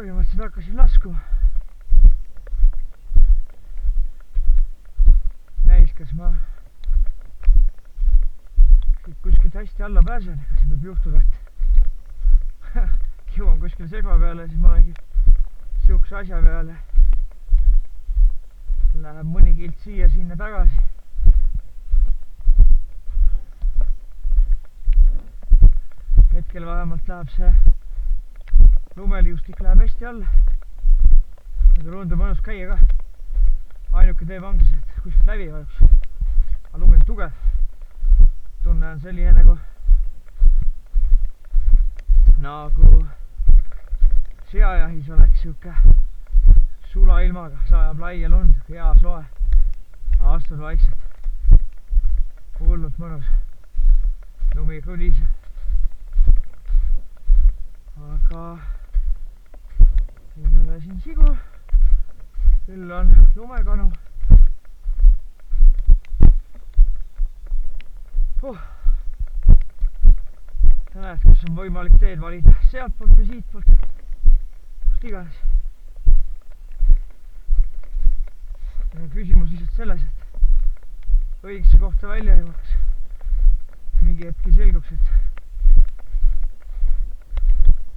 põhimõtteliselt hakkasin laskuma. Näis, kas ma siit kuskilt hästi alla pääsen, ega siin võib juhtuda, et jõuan kuskil segva peale, siis ma olengi siukse asja peale. Läheb mõni kilt siia sinna tagasi. Hetkel vähemalt läheb see lumeliustik läheb hästi alla. Tundub mõnus käia ka. Ainuke teeb ongi see, et kuskilt läbi oleks. Aga lumi on tugev. Tunne on selline nagu seajahis oleks siuke sula ilmaga, sajab laia lund, hea soe. Astud vaikselt. Hullult mõnus. Lumi kõliseb. Aga ei ole siin sigu. Küll on lumekanu. Sa näed, kus on võimalik teed valida. Sealt poolt ja siit poolt. Kust iganes. Küsimus lihtsalt selles, et õigesse kohta välja jõuaks. Mingi hetki selguks, et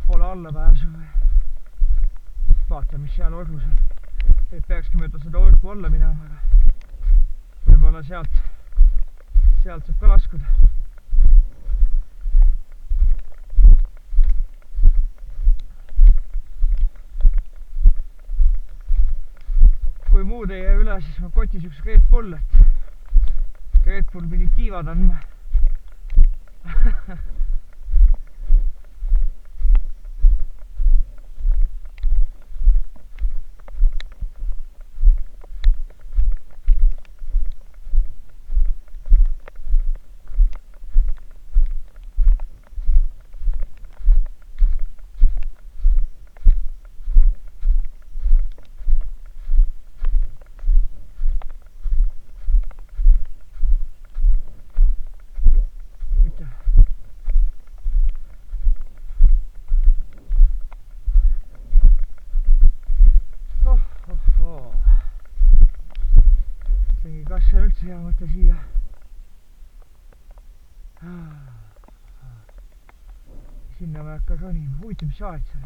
pole allapääsu või vaata, mis seal orgus on. Et peakski mööda seda orgu alla minema, aga võib-olla sealt saab ka laskuda. Kui muud ei jää üle, siis ma kotis üks Red Bull, et Red Bull pidi tiivad andma. Kas see üldse hea mõte siia? Sinna ma ei hakka ronima. Huvitav, mis aed seal?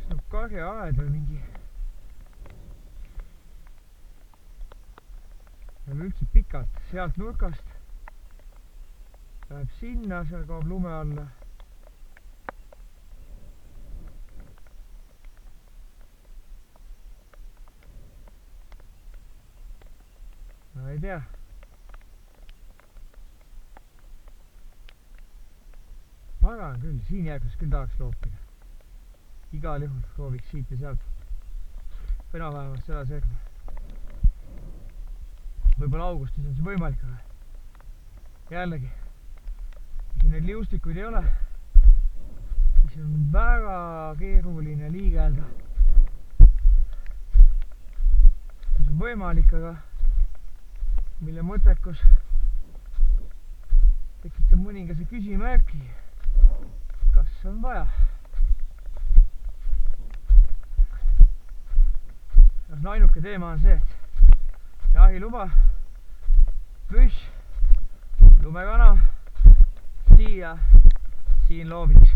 See on karjaaed või mingi. Läheb üldse pikalt. Sealt nurkast läheb sinna, seal kaob lume alla. No ei tea. Pagan küll, siin jääkas küll tahaks loopida. Igal juhul prooviks siit ja sealt. Pena vähemalt seda segma. Võib-olla augustis on see võimalik, aga jällegi, kui neid liustikuid ei ole, siis on väga keeruline liigelda. See on võimalik, aga mille mõttekus tekitab mõningase küsimärki, kas on vaja. Ainuke teema on see, et jahiluba, püss, lumekana, siin loobiks.